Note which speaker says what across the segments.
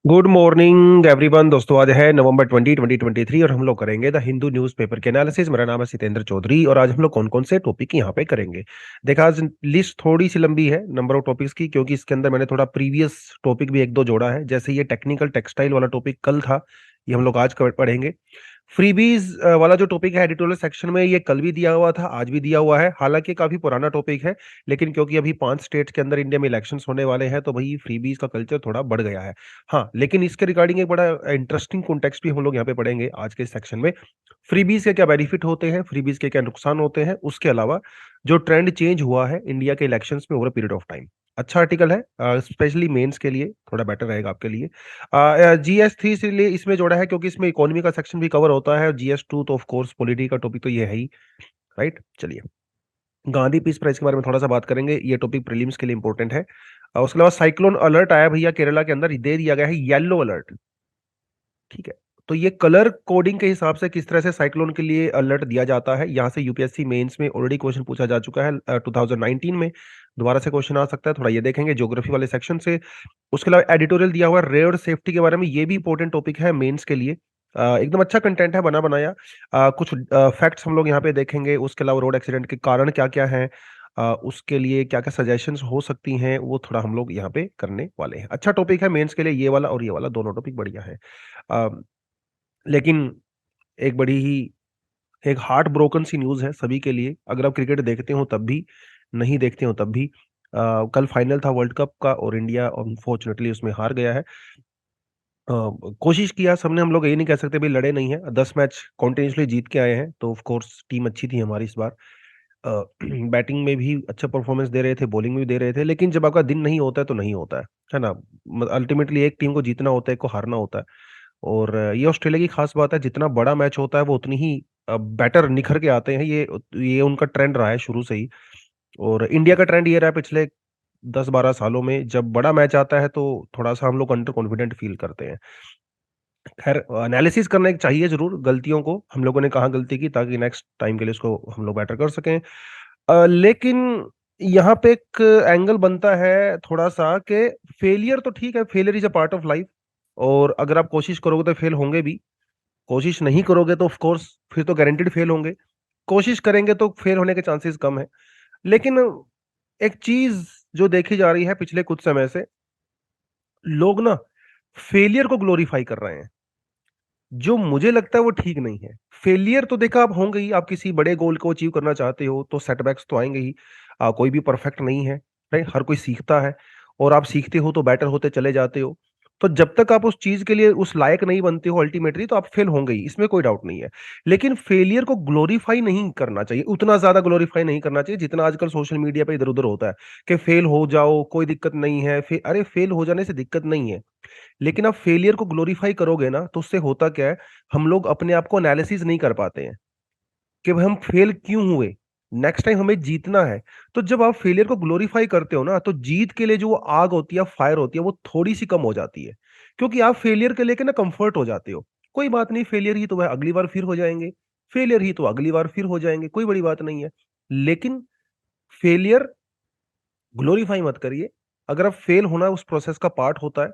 Speaker 1: Good morning everyone. दोस्तों, आज है नवंबर 20 2023 और हम लोग करेंगे द हिंदू न्यूज़पेपर के एनालिसिस। मेरा नाम है सितेंद्र चौधरी और आज हम लोग कौन कौन से टॉपिक यहाँ पे करेंगे। देखा, आज लिस्ट थोड़ी सी लंबी है नंबर ऑफ टॉपिक्स की, क्योंकि इसके अंदर मैंने थोड़ा प्रीवियस टॉपिक भी एक दो जोड़ा है। जैसे ये टेक्निकल टेक्सटाइल वाला टॉपिक कल था, ये हम लोग आज पढ़ेंगे। फ्रीबीज वाला जो टॉपिक है एडिटोरियल सेक्शन में, ये कल भी दिया हुआ था, आज भी दिया हुआ है। हालांकि काफी पुराना टॉपिक है, लेकिन क्योंकि अभी 5 स्टेट्स के अंदर इंडिया में इलेक्शंस होने वाले हैं, तो भाई फ्रीबीज का कल्चर थोड़ा बढ़ गया है। हाँ, लेकिन इसके रिगार्डिंग एक बड़ा इंटरेस्टिंग कॉन्टेक्स्ट भी हम लोग यहाँ पे पढ़ेंगे आज के सेक्शन में। फ्रीबीज के क्या बेनिफिट होते हैं, फ्रीबीज के क्या नुकसान होते हैं, उसके अलावा जो ट्रेंड चेंज हुआ है इंडिया के इलेक्शंस में ओवर पीरियड ऑफ टाइम। अच्छा आर्टिकल है, स्पेशली मेंस के लिए थोड़ा बेटर रहेगा आपके लिए। GS3 इसलिए इसमें जोड़ा है क्योंकि इसमें इकोनॉमी का सेक्शन भी कवर होता है, और GS2 तो ऑफ कोर्स पॉलिटी का टॉपिक तो ये है ही। राइट, चलिए। गांधी पीस प्राइज के बारे में थोड़ा सा बात करेंगे, ये टॉपिक प्रीलिम्स के लिए इंपॉर्टेंट है। उसके अलावा साइक्लोन अलर्ट आया भैया केरला के अंदर, दे दिया गया है येलो अलर्ट। ठीक है, तो ये कलर कोडिंग के हिसाब से किस तरह से साइक्लोन के लिए अलर्ट दिया जाता है, यहाँ से यूपीएससी मेंस में ऑलरेडी क्वेश्चन पूछा जा चुका है 2019 में। दोबारा से क्वेश्चन आ सकता है, थोड़ा ये देखेंगे ज्योग्राफी वाले सेक्शन से। उसके अलावा एडिटोरियल दिया हुआ है रेड सेफ्टी के बारे में, ये भी इंपॉर्टेंट टॉपिक है मेंस के लिए। एकदम अच्छा कंटेंट है, बना बनाया। कुछ फैक्ट्स हम लोग यहाँ पे देखेंगे। उसके अलावा रोड एक्सीडेंट के कारण क्या क्या है, उसके लिए क्या क्या सजेशंस हो सकती हैं, वो थोड़ा हम लोग यहाँ पे करने वाले हैं। अच्छा टॉपिक है मेंस के लिए, ये वाला और ये वाला दोनों टॉपिक बढ़िया है। अ, लेकिन एक बड़ी ही एक हार्ट ब्रोकन सी न्यूज है सभी के लिए, अगर आप क्रिकेट देखते हो तब भी, नहीं देखते हो तब भी। कल फाइनल था वर्ल्ड कप का और इंडिया अनफॉर्चुनेटली उसमें हार गया है। कोशिश किया सबने, हम लोग ये नहीं कह सकते भाई लड़े नहीं है, 10 मैच कॉन्टिन्यूसली जीत के आए हैं, तो ऑफ कोर्स टीम अच्छी थी हमारी इस बार। बैटिंग में भी अच्छा परफॉर्मेंस दे रहे थे, बॉलिंग में भी दे रहे थे, लेकिन जब आपका दिन नहीं होता है तो नहीं होता है ना। अल्टीमेटली एक टीम को जीतना होता है, एक को हारना होता है। और ये ऑस्ट्रेलिया की खास बात है, जितना बड़ा मैच होता है वो उतनी ही बेटर निखर के आते हैं। ये उनका ट्रेंड रहा है शुरू से ही। और इंडिया का ट्रेंड ये रहा है पिछले 10 12 सालों में, जब बड़ा मैच आता है तो थोड़ा सा हम लोग अंडर कॉन्फिडेंट फील करते हैं। खैर, एनालिसिस करना चाहिए जरूर, गलतियों को हम लोगों ने कहाँ गलती की, ताकि नेक्स्ट टाइम के लिए उसको हम लोग बेटर कर सकें। लेकिन यहाँ पे एक एंगल बनता है थोड़ा सा कि फेलियर तो ठीक है, failure is a part of life. और अगर आप कोशिश करोगे तो फेल होंगे भी, कोशिश नहीं करोगे तो ऑफ कोर्स फिर तो गारंटेड फेल होंगे। कोशिश करेंगे तो फेल होने के चांसेस कम है। लेकिन एक चीज जो देखी जा रही है पिछले कुछ समय से, लोग ना फेलियर को ग्लोरीफाई कर रहे हैं, जो मुझे लगता है वो ठीक नहीं है। फेलियर तो देखा आप होंगे ही, आप किसी बड़े गोल को अचीव करना चाहते हो तो सेटबैक्स तो आएंगे ही। कोई भी परफेक्ट नहीं है, राइट, हर कोई सीखता है। और आप सीखते हो तो बेटर होते चले जाते हो। तो जब तक आप उस चीज के लिए उस लायक नहीं बनते हो अल्टीमेटली, तो आप फेल होंगे ही, इसमें कोई डाउट नहीं है। लेकिन फेलियर को ग्लोरीफाई नहीं करना चाहिए, उतना ज्यादा ग्लोरीफाई नहीं करना चाहिए जितना आजकल सोशल मीडिया पे इधर उधर होता है कि फेल हो जाओ कोई दिक्कत नहीं है। अरे फेल हो जाने से दिक्कत नहीं है, लेकिन आप फेलियर को ग्लोरीफाई करोगे ना तो उससे होता क्या है, हम लोग अपने आप को एनालिसिस नहीं कर पाते हैं कि भाई हम फेल क्यों हुए, नेक्स्ट टाइम हमें जीतना है। तो जब आप फेलियर को ग्लोरीफाई करते हो ना, तो जीत के लिए जो आग होती है, फायर होती है, वो थोड़ी सी कम हो जाती है। क्योंकि आप फेलियर के लेके ना कंफर्ट हो जाते हो, कोई बात नहीं, फेलियर ही तो है, अगली बार फिर हो जाएंगे, फेलियर ही तो अगली बार फिर हो जाएंगे, कोई बड़ी बात नहीं है। लेकिन फेलियर ग्लोरीफाई मत करिए। अगर आप फेल होना उस प्रोसेस का पार्ट होता है,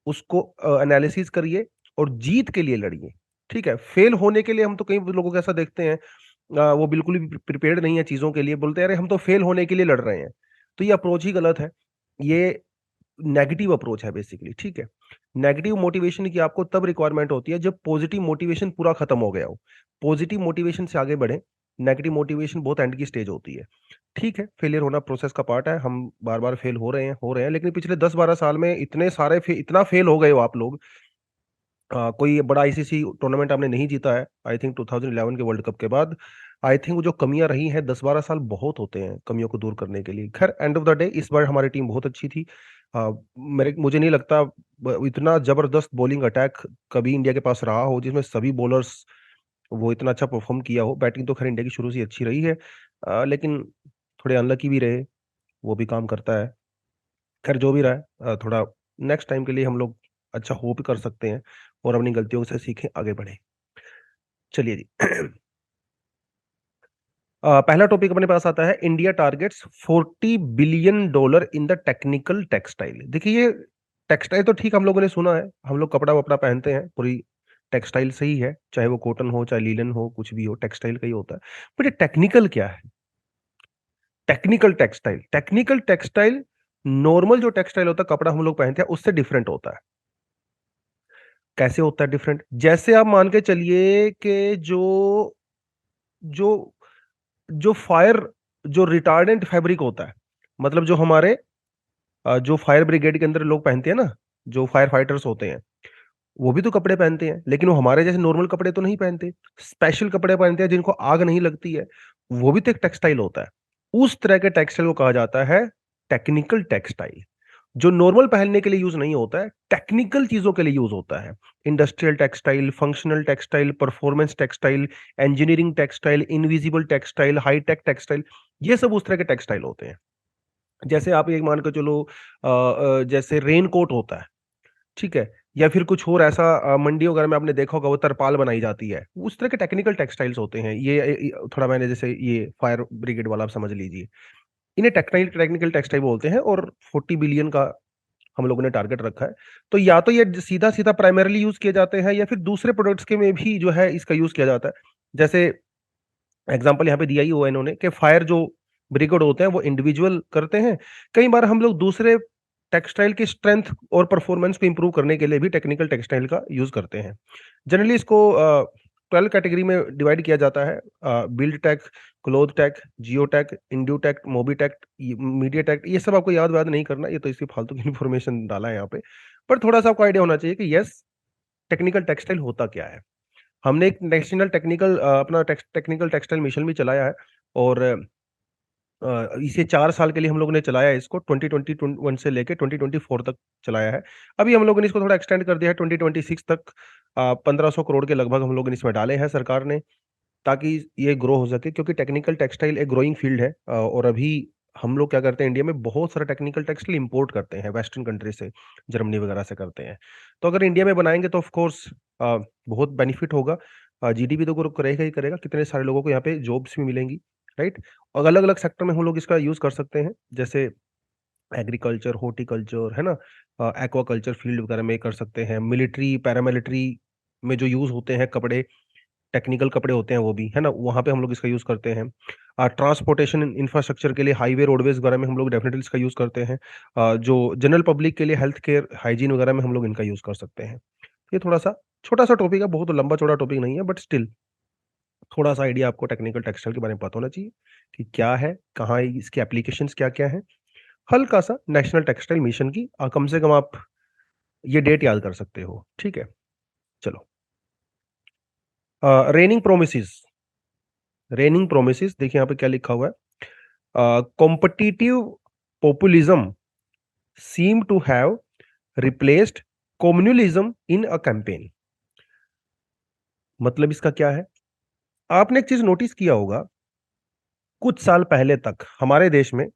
Speaker 1: उसको एनालिसिस करिए और जीत के लिए लड़िए। ठीक है, फेल होने के लिए हम तो कई लोगों को ऐसा देखते हैं, वो बिल्कुल भी प्रिपेयर्ड नहीं है चीजों के लिए, बोलते हैं अरे हम तो फेल होने के लिए लड़ रहे हैं। तो ये अप्रोच ही गलत है, ये नेगेटिव अप्रोच है बेसिकली। ठीक है, नेगेटिव मोटिवेशन की आपको तब रिक्वायरमेंट होती है जब पॉजिटिव मोटिवेशन पूरा खत्म हो गया हो, पॉजिटिव मोटिवेशन से आगे बढ़े। नेगेटिव मोटिवेशन बहुत एंड की स्टेज होती है। ठीक है, फेलियर होना प्रोसेस का पार्ट है, हम बार बार फेल हो रहे हैं, लेकिन पिछले 10 12 साल में इतना फेल हो गए हो आप लोग। कोई बड़ा आईसीसी टूर्नामेंट आपने नहीं जीता है आई थिंक 2011 के वर्ल्ड कप के बाद। आई थिंक वो जो कमियां रही हैं 10 12 साल बहुत होते हैं कमियों को दूर करने के लिए। खैर, एंड ऑफ द डे इस बार हमारी टीम बहुत अच्छी थी। मेरे मुझे नहीं लगता इतना जबरदस्त बॉलिंग अटैक कभी इंडिया के पास रहा हो जिसमें सभी बॉलर्स वो इतना अच्छा परफॉर्म किया हो। बैटिंग तो खैर इंडिया की शुरू से अच्छी रही है, लेकिन थोड़े अनलकी भी रहे, वो भी काम करता है। खैर जो भी रहा है, थोड़ा नेक्स्ट टाइम के लिए हम लोग अच्छा होप कर सकते हैं और अपनी गलतियों से सीखें, आगे बढ़े। चलिए जी। पहला टॉपिक अपने पास आता है, India targets $40 billion in the technical textile. देखिए, टेक्सटाइल तो ठीक हम लोगों ने सुना है, हम लोग कपड़ा वपड़ा पहनते हैं, पूरी टेक्सटाइल से ही है, चाहे वो कॉटन हो चाहे लीलन हो, कुछ भी हो टेक्सटाइल का ही होता है। बट ये टेक्निकल क्या है? टेक्निकल टेक्सटाइल नॉर्मल जो टेक्सटाइल होता है, कपड़ा हम लोग पहनते हैं, उससे डिफरेंट होता है। कैसे होता है डिफरेंट? जैसे आप मान के चलिए कि जो जो फायर जो रिटार्डेंट फैब्रिक होता है, मतलब जो हमारे जो फायर ब्रिगेड के अंदर लोग पहनते हैं ना, जो फायर फाइटर्स होते हैं, वो भी तो कपड़े पहनते हैं, लेकिन वो हमारे जैसे नॉर्मल कपड़े तो नहीं पहनते, स्पेशल कपड़े पहनते हैं जिनको आग नहीं लगती है। वो भी तो एक टेक्सटाइल होता है। उस तरह के टेक्सटाइल को कहा जाता है टेक्निकल टेक्सटाइल, जो नॉर्मल पहनने के लिए यूज नहीं होता है, टेक्निकल चीजों के लिए यूज होता है। Industrial textile, functional textile, performance textile, engineering textile, invisible textile, high tech textile, ये सब उस तरह के टेक्सटाइल होते हैं। जैसे आप एक मान के चलो, जैसे रेन कोट होता है, ठीक है, या फिर कुछ और ऐसा, मंडी वगैरह में आपने देखा होगा वो तरपाल बनाई जाती है, उस तरह के टेक्निकल टेक्सटाइल्स होते हैं ये थोड़ा मैंने जैसे ये फायर ब्रिगेड वाला आप समझ लीजिए, इन्हें टेक्निकल टेक्निकल टेक्सटाइल बोलते हैं। और 40 बिलियन का हम लोगों ने टारगेट रखा है। तो या तो ये सीधा सीधा प्राइमरली यूज किए जाते हैं, या फिर दूसरे प्रोडक्ट्स के में भी जो है इसका यूज किया जाता है। जैसे एग्जांपल यहाँ पे दिया ही हुआ है इन्होंने कि फायर जो ब्रिगेड होते हैं वो इंडिविजुअल करते हैं। कई बार हम लोग दूसरे टेक्सटाइल की स्ट्रेंथ और परफॉर्मेंस को इंप्रूव करने के लिए भी टेक्निकल टेक्सटाइल का यूज करते हैं। जनरली इसको 12 कैटेगरी में डिवाइड किया जाता है: build tech, cloth tech, Jio tech, इंड्यू tech, mobi tech, media tech. ये सब आपको याद वाद नहीं करना, ये तो इसकी फालतू की इन्फॉर्मेशन डाला है यहाँ पे। पर थोड़ा सा आपको आइडिया होना चाहिए कि यस, टेक्निकल टेक्सटाइल होता क्या है। हमने एक नेशनल टेक्निकल अपना टेक्निकल टेक्सटाइल मिशन भी चलाया है, और इसे 4 साल के लिए हम लोगों ने चलाया है। इसको 2021 से लेके 2024 तक चलाया है। अभी हम लोगों ने इसको थोड़ा एक्सटेंड कर दिया है 2026 तक। 1500 करोड़ के लगभग हम लोगों ने इसमें डाले हैं सरकार ने, ताकि ये ग्रो हो सके, क्योंकि टेक्निकल टेक्सटाइल एक ग्रोइंग फील्ड है। और अभी हम लोग क्या करते हैं, इंडिया में बहुत सारा टेक्निकल टेक्सटाइल इंपोर्ट करते हैं वेस्टर्न कंट्री से, जर्मनी वगैरह से करते हैं। तो अगर इंडिया में बनाएंगे तो ऑफ कोर्स बहुत बेनिफिट होगा। जीडीपी तो ग्रो करेगा ही करेगा, कितने सारे लोगों को यहाँ पे जॉब्स भी मिलेंगी, राइट। और अलग अलग सेक्टर में हम लोग इसका यूज कर सकते हैं, जैसे एग्रीकल्चर, हॉर्टिकल्चर, है ना, एक्वाकल्चर फील्ड वगैरह में कर सकते हैं। मिलिट्री, पैरामिलिट्री में जो यूज होते हैं कपड़े, टेक्निकल कपड़े होते हैं वो भी, है ना, वहाँ पे हम लोग इसका यूज करते हैं। ट्रांसपोर्टेशन इंफ्रास्ट्रक्चर के लिए हाईवे, रोडवेज वगैरह में हम लोग डेफिनेटली इसका यूज करते हैं। जो जनरल पब्लिक के लिए हेल्थ केयर, हाइजीन वगैरह में हम लोग इनका यूज कर सकते हैं। ये थोड़ा सा छोटा सा टॉपिक है, बहुत लंबा चौड़ा टॉपिक नहीं है, बट स्टिल थोड़ा सा आइडिया आपको टेक्निकल टेक्सटाइल के बारे में पता होना चाहिए कि क्या है, कहाँ है, इसके एप्लीकेशंस क्या क्या है। हल्का सा नेशनल टेक्सटाइल मिशन की कम से कम आप ये डेट याद कर सकते हो, ठीक है। चलो, रेनिंग प्रोमिस। रेनिंग प्रोमिस देखिए यहाँ पे क्या लिखा हुआ है: competitive populism seem to have replaced communalism in a campaign. मतलब इसका क्या है? आपने एक चीज नोटिस किया होगा, कुछ साल पहले तक हमारे देश में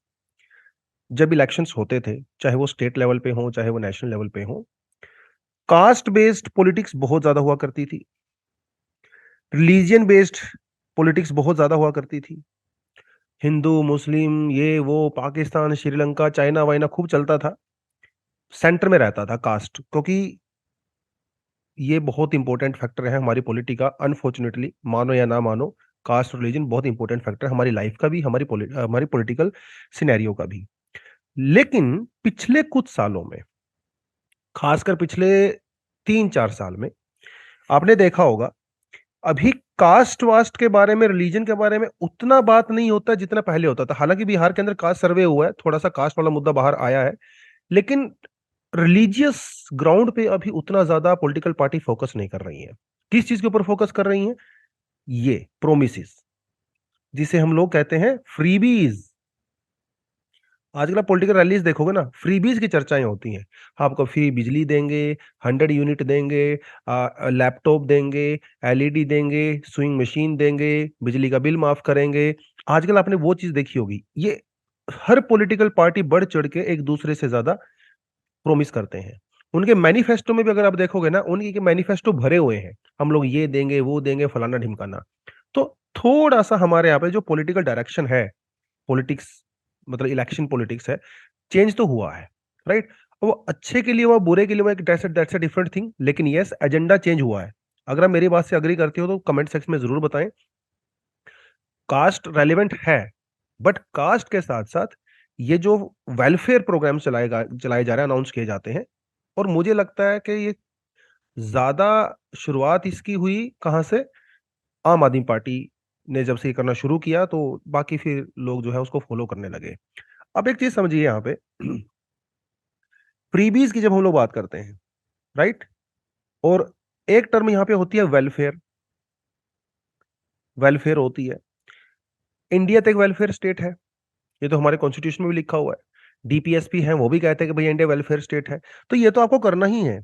Speaker 1: जब इलेक्शंस होते थे, चाहे वो स्टेट लेवल पे हो चाहे वो नेशनल लेवल पे हो, कास्ट बेस्ड पॉलिटिक्स बहुत ज्यादा हुआ करती थी, रिलीजियन बेस्ड पॉलिटिक्स बहुत ज्यादा हुआ करती थी। हिंदू, मुस्लिम, ये वो, पाकिस्तान, श्रीलंका, चाइना वाइना खूब चलता था। सेंटर में रहता था कास्ट, क्योंकि ये बहुत इंपॉर्टेंट फैक्टर है हमारी पॉलिटी का। अनफॉर्चुनेटली, मानो या ना मानो, कास्ट रिलीजन बहुत इंपॉर्टेंट फैक्टर है हमारी लाइफ का भी, हमारी पॉलिटिकल सिनेरियो का भी। लेकिन पिछले कुछ सालों में, खासकर पिछले 3-4 साल में, आपने देखा होगा अभी कास्ट वास्ट के बारे में, रिलीजन के बारे में उतना बात नहीं होता जितना पहले होता था। हालांकि बिहार के अंदर कास्ट सर्वे हुआ है, थोड़ा सा कास्ट वाला मुद्दा बाहर आया है, लेकिन रिलीजियस ग्राउंड पे अभी उतना ज्यादा पॉलिटिकल पार्टी फोकस नहीं कर रही है। किस चीज के ऊपर फोकस कर रही है? ये प्रोमिस, जिसे हम लोग कहते हैं फ्रीबीज। आजकल आप पॉलिटिकल रैलीज देखोगे ना, फ्रीबीज की चर्चाएं होती हैं। आपको फ्री बिजली देंगे, 100 यूनिट देंगे, लैपटॉप देंगे, एलईडी देंगे, स्विंग मशीन देंगे, बिजली का बिल माफ करेंगे। आजकल आपने वो चीज देखी होगी। ये हर पॉलिटिकल पार्टी बढ़ चढ़ के एक दूसरे से ज्यादा प्रोमिस करते हैं। उनके मैनिफेस्टो में भी अगर आप देखोगे ना, उनके मैनिफेस्टो भरे हुए हैं, हम लोग ये देंगे, वो देंगे, फलाना ढिमकाना। तो थोड़ा सा हमारे यहाँ पे जो पॉलिटिकल डायरेक्शन है, पॉलिटिक्स मतलब इलेक्शन पॉलिटिक्स है, चेंज तो हुआ है, राइट। वो अच्छे के लिए हुआ, बुरे के लिए हुआ, दैट्स अ डिफरेंट थिंग, लेकिन यस एजेंडा चेंज हुआ है। अगर आप मेरी बात से अग्री करते हो तो कमेंट सेक्शन में जरूर बताएं। कास्ट रेलिवेंट है, बट कास्ट के साथ साथ ये जो वेलफेयर प्रोग्राम चलाए जा रहे हैं, अनाउंस किए जाते हैं, और मुझे लगता है कि ये ज्यादा शुरुआत इसकी हुई कहां से, आम आदमी पार्टी ने जब से ये करना शुरू किया तो बाकी फिर लोग जो है उसको फॉलो करने लगे। अब एक चीज समझिए यहाँ पे, फ्रीबीज की जब हम लोग बात करते हैं, राइट, और एक टर्म यहाँ पे होती है वेलफेयर। वेलफेयर होती है, इंडिया तो एक वेलफेयर स्टेट है, ये तो हमारे कॉन्स्टिट्यूशन में भी लिखा हुआ है। डीपीएसपी है वो भी कहते हैं कि भैया इंडिया वेलफेयर स्टेट है, तो ये तो आपको करना ही है।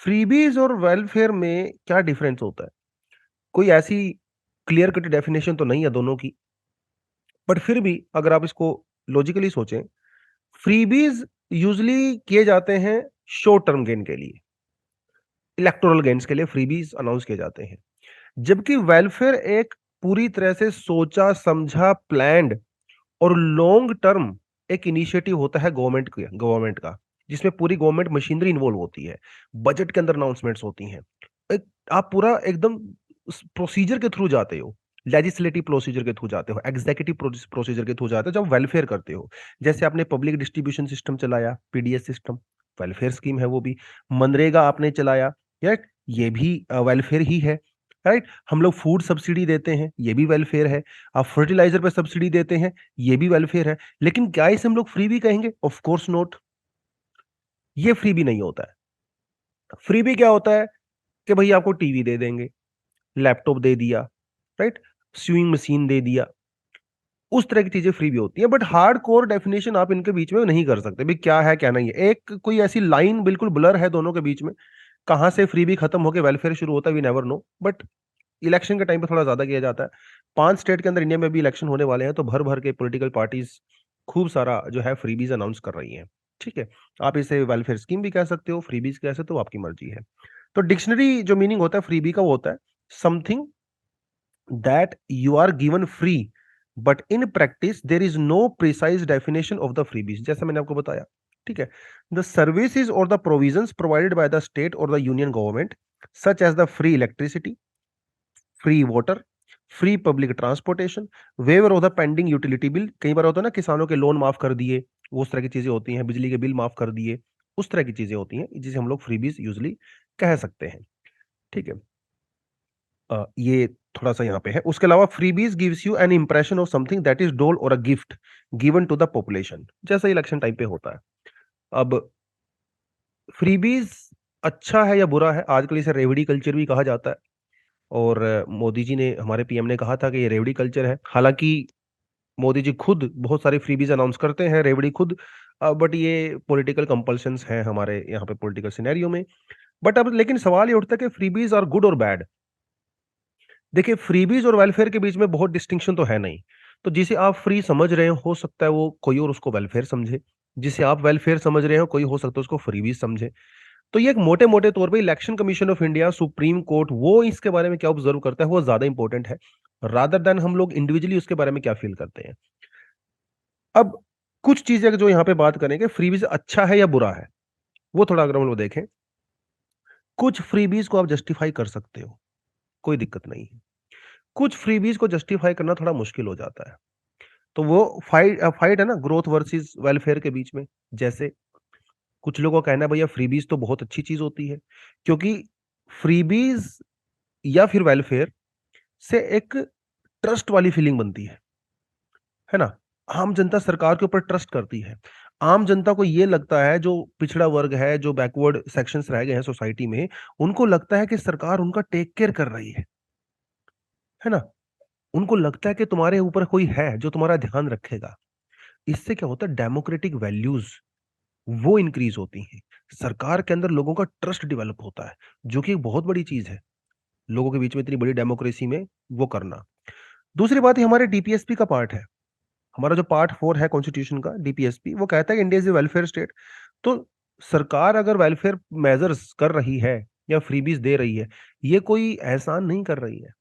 Speaker 1: फ्रीबीज और वेलफेयर में क्या डिफरेंस होता है, कोई ऐसी क्लियर कट डेफिनेशन तो नहीं है दोनों की, बट फिर भी अगर आप इसको लॉजिकली सोचें, फ्रीबीज यूजली किए जाते हैं शॉर्ट टर्म गेन के लिए, इलेक्टोरल गेन्स के लिए फ्रीबीज अनाउंस किए जाते हैं, जबकि वेलफेयर एक पूरी तरह से सोचा समझा प्लान्ड और लॉन्ग टर्म एक इनिशिएटिव होता है गवर्नमेंट का, जिसमें पूरी गवर्नमेंट मशीनरी इन्वॉल्व होती है, बजट के अंदर अनाउंसमेंट्स होती हैं, एक आप पूरा एकदम प्रोसीजर के थ्रू जाते हो, लेजिस्लेटिव प्रोसीजर के थ्रू जाते हो, एग्जीक्यूटिव प्रोसीजर के थ्रू जाते हो जब वेलफेयर करते हो। जैसे आपने पब्लिक डिस्ट्रीब्यूशन सिस्टम चलाया, पीडीएस सिस्टम, वेलफेयर स्कीम है वो भी। मनरेगा आपने चलाया, या ये भी वेलफेयर ही है, राइट। हम लोग फूड सब्सिडी देते हैं, ये भी वेलफेयर है। आप फर्टिलाइजर पे सब्सिडी देते हैं, ये भी वेलफेयर है। लेकिन क्या इसे हम लोग फ्री भी कहेंगे? ऑफ कोर्स नॉट, ये फ्री भी नहीं होता है। फ्री भी क्या होता है कि भाई आपको टीवी दे देंगे, लैपटॉप दे दिया, राइट, स्विंग मशीन दे दिया, उस तरह की चीजें फ्री भी होती है। बट हार्ड कोर डेफिनेशन आप इनके बीच में नहीं कर सकते भी क्या है क्या नहीं है, एक कोई ऐसी लाइन बिल्कुल ब्लर है दोनों के बीच में, कहां से फ्री भी खत्म होकर वेलफेयर शुरू होता है we never know. But election के टाइम पे थोड़ा ज्यादा किया जाता है। 5 स्टेट के अंदर इंडिया में भी इलेक्शन होने वाले हैं, तो भर भर के पॉलिटिकल पार्टीज खूब सारा जो है फ्रीबीज अनाउंस कर रही हैं। ठीक है, आप इसे वेलफेयर स्कीम भी कह सकते हो, फ्रीबीज कह सकते हो, आपकी मर्जी है। तो डिक्शनरी जो मीनिंग होता है फ्रीबी का वो होता है something that you are given free but in practice there is no precise definition of the freebies, जैसा मैंने आपको बताया। ठीक है, द सर्विसेज और the provisions provided by the state और the union government such as the free electricity, free water, free public transportation, waiver of the pending utility bill. कई बार होता है ना, किसानों के लोन माफ कर दिए, वो उस तरह की चीजें होती हैं, बिजली के बिल माफ कर दिए, उस तरह की चीजें होती हैं जिसे हम लोग फ्रीबीज यूजली कह सकते हैं। ठीक है, ये थोड़ा सा यहाँ पे है। उसके अलावा freebies gives you an impression of something that is dole और a gift given to the population, जैसा इलेक्शन टाइम पे होता है। अब फ्रीबीज अच्छा है या बुरा है, आजकल इसे रेवड़ी कल्चर भी कहा जाता है, और मोदी जी ने, हमारे पीएम ने कहा था कि ये रेवड़ी कल्चर है। हालांकि मोदी जी खुद बहुत सारे फ्रीबीज अनाउंस करते हैं, रेवड़ी खुद, बट ये पॉलिटिकल कंपल्शंस हैं हमारे यहाँ पे पॉलिटिकल सिनेरियो में। बट अब लेकिन सवाल ये उठता है कि फ्रीबीज आर गुड और बैड। देखिए, फ्रीबीज और वेलफेयर के बीच में बहुत डिस्टिंक्शन तो है नहीं। तो जिसे आप फ्री समझ रहे हो सकता है वो कोई और उसको वेलफेयर समझे, जिसे आप वेलफेयर समझ रहे हो कोई हो सकता है उसको फ्रीबीज समझे। तो ये एक मोटे मोटे तौर पे election commission of India, supreme court, वो इसके बारे में क्या ऑब्जर्व करता है वो ज्यादा इंपॉर्टेंट है, रादर देन हम लोग इंडिविजुअली उसके बारे में क्या फील करते हैं। अब कुछ चीजें जो यहाँ पे बात करेंगे फ्रीबीज अच्छा है या बुरा है, वो थोड़ा अगर हम लोग देखें, कुछ फ्रीबीज को आप जस्टिफाई कर सकते हो, कोई दिक्कत नहीं है। कुछ फ्रीबीज को जस्टिफाई करना थोड़ा मुश्किल हो जाता है। तो वो फाइट फाइट है ना, ग्रोथ वर्सेस वेलफेयर के बीच में। जैसे कुछ लोगों का कहना है भैया फ्रीबीज तो बहुत अच्छी चीज होती है, क्योंकि फ्रीबीज या फिर वेलफेयर से एक ट्रस्ट वाली फीलिंग बनती है ना। आम जनता सरकार के ऊपर ट्रस्ट करती है। आम जनता को ये लगता है, जो पिछड़ा वर्ग है, जो बैकवर्ड सेक्शंस रह गए हैं सोसाइटी में, उनको लगता है कि सरकार उनका टेक केयर कर रही है ना। उनको लगता है कि तुम्हारे ऊपर कोई है जो तुम्हारा ध्यान रखेगा। इससे क्या होता है, डेमोक्रेटिक वैल्यूज वो इंक्रीज होती हैं, सरकार के अंदर लोगों का ट्रस्ट डेवलप होता है, जो कि एक बहुत बड़ी चीज है लोगों के बीच में इतनी बड़ी डेमोक्रेसी में वो करना। दूसरी बात, ये हमारे डीपीएसपी का पार्ट है, हमारा जो पार्ट 4 है कॉन्स्टिट्यूशन का, डीपीएसपी, वो कहता है कि India is a welfare state. तो सरकार अगर वेलफेयर मेजर्स कर रही है या फ्रीबीज दे रही है, ये कोई एहसान नहीं कर रही है,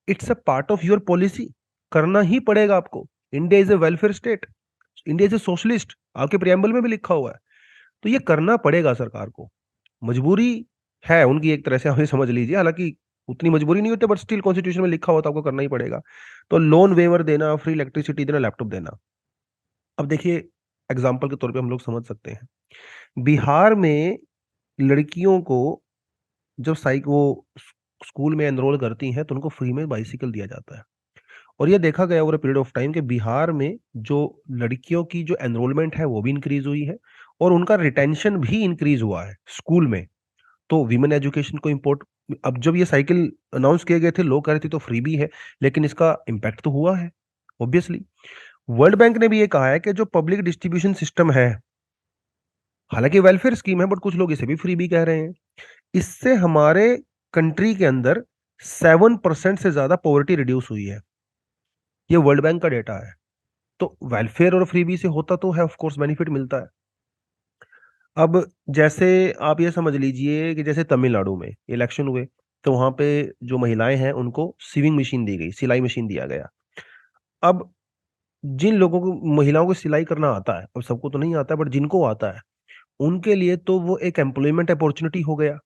Speaker 1: it's a part of your policy, करना ही पड़ेगा आपको। India is a welfare state, India is a socialist, आपके प्रियम्बल में भी लिखा हुआ है। तो ये करना पड़ेगा सरकार को, मजबूरी है उनकी एक तरह से, हमें समझ लीजिए। हालांकि उतनी मजबूरी नहीं होती, बट स्टिल कॉन्स्टिट्यूशन में लिखा होता, आपको करना ही पड़ेगा। तो लोन वेवर देना, फ्री इलेक्ट्रिसिटी देना, लैपटॉप देना। अब देखिए, एग्जाम्पल के तौर पे हम लोग समझ सकते हैं, बिहार में लड़कियों को जब वो स्कूल में एनरोल करती हैं तो उनको फ्री में बाइसिकल दिया जाता है। और ये देखा गया ओवर पीरियड ऑफ टाइम कि बिहार में जो लड़कियों की जो एनरोलमेंट है वो भी इंक्रीज हुई है, और उनका रिटेंशन भी इंक्रीज हुआ है स्कूल में। तो विमेन एजुकेशन को इम्पोर्ट, अब जब ये साइकिल अनाउंस किए गए थे, लोग कह रहे थे तो फ्री भी है, लेकिन इसका इम्पैक्ट तो हुआ है ऑब्वियसली। वर्ल्ड बैंक ने भी ये कहा है कि जो पब्लिक डिस्ट्रीब्यूशन सिस्टम है, हालांकि वेलफेयर स्कीम है, बट कुछ लोग इसे भी फ्री भी कह रहे हैं, इससे हमारे कंट्री के अंदर 7% से ज्यादा पॉवर्टी रिड्यूस हुई है। ये वर्ल्ड बैंक का डेटा है। तो वेलफेयर और फ्रीबी से होता तो है, ऑफ कोर्स बेनिफिट मिलता है। अब जैसे आप ये समझ लीजिए कि जैसे तमिलनाडु में इलेक्शन हुए, तो वहां पे जो महिलाएं हैं उनको सीविंग मशीन दी गई, सिलाई मशीन दिया गया। अब जिन लोगों को, महिलाओं को सिलाई करना आता है, अब सबको तो नहीं आता, बट जिनको आता है उनके लिए तो वो एक एम्प्लॉयमेंट अपॉर्चुनिटी हो गया।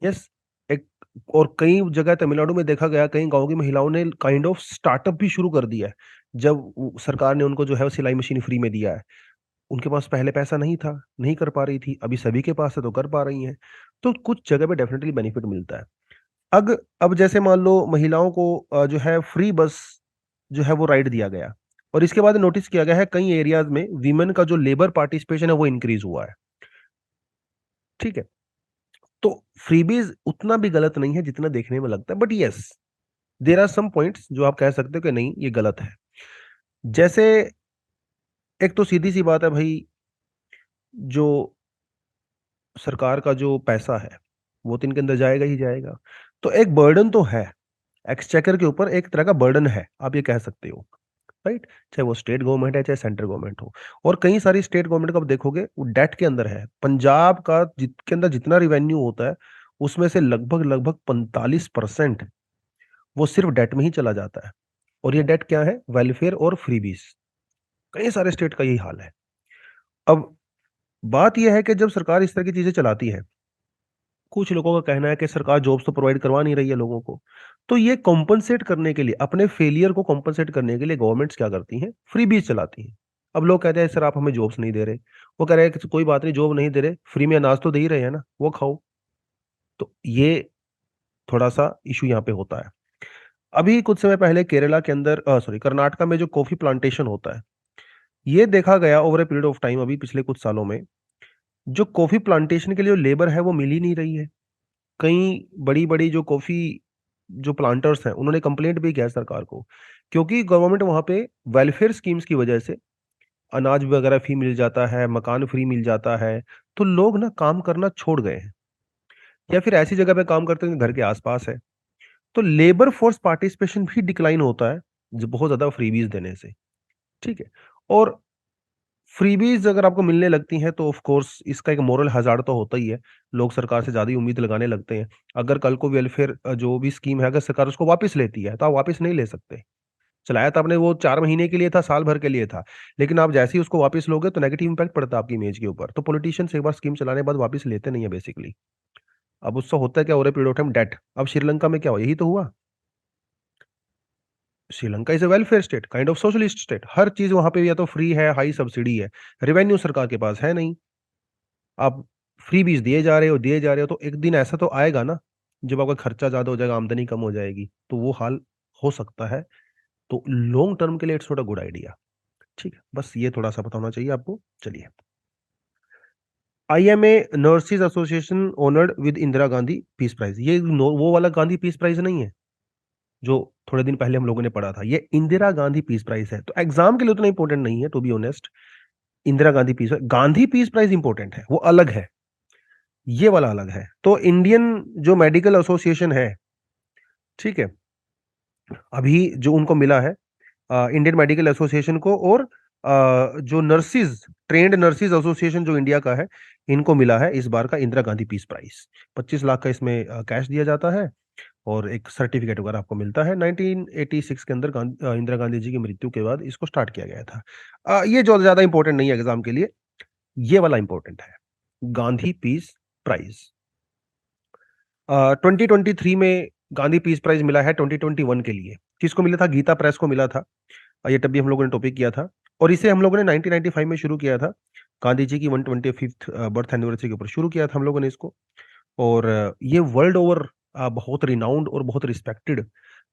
Speaker 1: यस। एक, और कई जगह तमिलनाडु में देखा गया, कई गांव की महिलाओं ने काइंड ऑफ स्टार्टअप भी शुरू कर दिया है, जब सरकार ने उनको जो है वो सिलाई मशीन फ्री में दिया है। उनके पास पहले पैसा नहीं था, नहीं कर पा रही थी, अभी सभी के पास है तो कर पा रही हैं। तो कुछ जगह पे डेफिनेटली बेनिफिट मिलता है। अब जैसे मान लो महिलाओं को जो है फ्री बस जो है वो राइड दिया गया, और इसके बाद नोटिस किया गया है कई एरियाज में वीमेन का जो लेबर पार्टिसिपेशन है वो इंक्रीज हुआ है। ठीक है। तो फ्रीबीज उतना भी गलत नहीं है जितना देखने में लगता है, but yes, there are some points जो आप कह सकते हो कि नहीं ये गलत है। जैसे, एक तो सीधी सी बात है भाई, जो सरकार का जो पैसा है वो तो इनके अंदर जाएगा ही जाएगा। तो एक बर्डन तो है, एक्सचेकर के ऊपर एक तरह का बर्डन है, आप ये कह सकते हो, राइट। चाहे वो स्टेट गवर्नमेंट है, चाहे सेंट्रल गवर्नमेंट हो। और कई सारी स्टेट गवर्नमेंट को आप देखोगे वो डेट के अंदर है। पंजाब का के अंदर जितना रिवेन्यू होता है, उसमें से लगभग लगभग 45% वो सिर्फ डेट में ही चला जाता है। और ये डेट क्या है? वेलफेयर और फ्रीबीज। कई सारे स्टेट का यही हाल है। अब बात यह है कि जब सरकार इस तरह की चीजें चलाती है, कुछ लोगों का कहना है कि सरकार जॉब्स तो प्रोवाइड करवा नहीं रही है लोगों को, तो ये कॉम्पनसेट करने के लिए, अपने फेलियर को कॉम्पनसेट करने के लिए गवर्नमेंट्स क्या करती हैं? फ्रीबीज चलाती हैं। अब लोग कहते हैं सर आप हमें जॉब्स नहीं दे रहे, वो कह रहे हैं कि कोई बात नहीं, जॉब नहीं दे रहे, फ्री में अनाज तो दे ही रहे हैं ना, वो खाओ। तो ये थोड़ा सा इशू यहाँ पे होता है। अभी कुछ समय पहले केरला के अंदर, सॉरी, कर्नाटका में जो कॉफी प्लांटेशन होता है, ये देखा गया over a period of time, अभी पिछले कुछ सालों में जो कॉफी प्लांटेशन के लिए जो लेबर है वो मिल ही नहीं रही है। कई बड़ी बड़ी जो कॉफी जो प्लांटर्स हैं उन्होंने कंप्लेंट भी किया है सरकार को, क्योंकि गवर्नमेंट वहां पे वेलफेयर स्कीम्स की वजह से अनाज वगैरह फ्री मिल जाता है, मकान फ्री मिल जाता है, तो लोग ना काम करना छोड़ गए हैं, या फिर ऐसी जगह पे काम करते हैं जो घर के आसपास है। तो लेबर फोर्स पार्टिसिपेशन भी डिक्लाइन होता है जो बहुत ज्यादा फ्रीबीज देने से। ठीक है। और फ्रीबीज अगर आपको मिलने लगती हैं तो ऑफ कोर्स इसका एक मोरल हजार्ड तो होता ही है, लोग सरकार से ज्यादा ही उम्मीद लगाने लगते हैं। अगर कल को वेलफेयर जो भी स्कीम है, अगर सरकार उसको वापस लेती है तो आप वापस नहीं ले सकते। चलाया तो आपने वो 4 महीने के लिए था, साल भर के लिए था, लेकिन आप जैसे ही उसको वापस लोगे तो नेगेटिव इंपैक्ट पड़ता है आपकी इमेज के ऊपर। तो पॉलिटिशियंस एक बार स्कीम चलाने के बाद वापस लेते नहीं है बेसिकली। अब उससे होता है क्या? Over a period of time debt. अब श्रीलंका में क्या हुआ? यही तो हुआ। Sri Lanka is a welfare state, kind of socialist state, हर चीज वहां पे या तो फ्री है, हाई सब्सिडी है, रेवेन्यू सरकार के पास है नहीं, आप फ्री बीज दिए जा रहे हो, दिए जा रहे हो, तो एक दिन ऐसा तो आएगा ना जब आपका खर्चा ज्यादा हो जाएगा, आमदनी कम हो जाएगी, तो वो हाल हो सकता है। तो लॉन्ग टर्म के लिए it's not a good idea. ठीक है, बस ये थोड़ा सा पता होना चाहिए आपको। चलिए, IMA nurses association honoured with Indira Gandhi peace prize. ये वो वाला गांधी पीस प्राइज नहीं है जो थोड़े दिन पहले हम लोगों ने पढ़ा था, ये इंदिरा गांधी पीस प्राइज है। तो एग्जाम के लिए उतना इंपॉर्टेंट नहीं है to be honest. Indira Gandhi peace, Gandhi peace prize important है, वो अलग है, ये वाला अलग है। तो इंडियन जो मेडिकल एसोसिएशन है, ठीक है, अभी जो उनको मिला है, इंडियन मेडिकल एसोसिएशन को, और जो नर्सिस, ट्रेंड नर्सिस एसोसिएशन जो इंडिया का है, इनको मिला है इस बार का इंदिरा गांधी पीस प्राइज। 25 लाख का इसमें कैश दिया जाता है, और एक सर्टिफिकेट वगैरह आपको मिलता है। 1986 के अंदर इंदिरा गांधी जी की मृत्यु के बाद इसको स्टार्ट किया गया था। ये जो ज्यादा इंपॉर्टेंट नहीं है एग्जाम के लिए, ये वाला इंपॉर्टेंट है। Gandhi peace prize. 2023 में गांधी पीस प्राइज मिला है 2021 के लिए। किसको मिला था? गीता प्रेस को मिला था। ये तब भी हम लोगों ने टॉपिक किया था, और इसे हम लोगों ने 1995 में शुरू किया था। गांधी जी की 125th बर्थ एनिवर्सरी के ऊपर शुरू किया था हम लोगों ने इसको। और ये वर्ल्ड ओवर बहुत रिनाउंड और बहुत रिस्पेक्टेड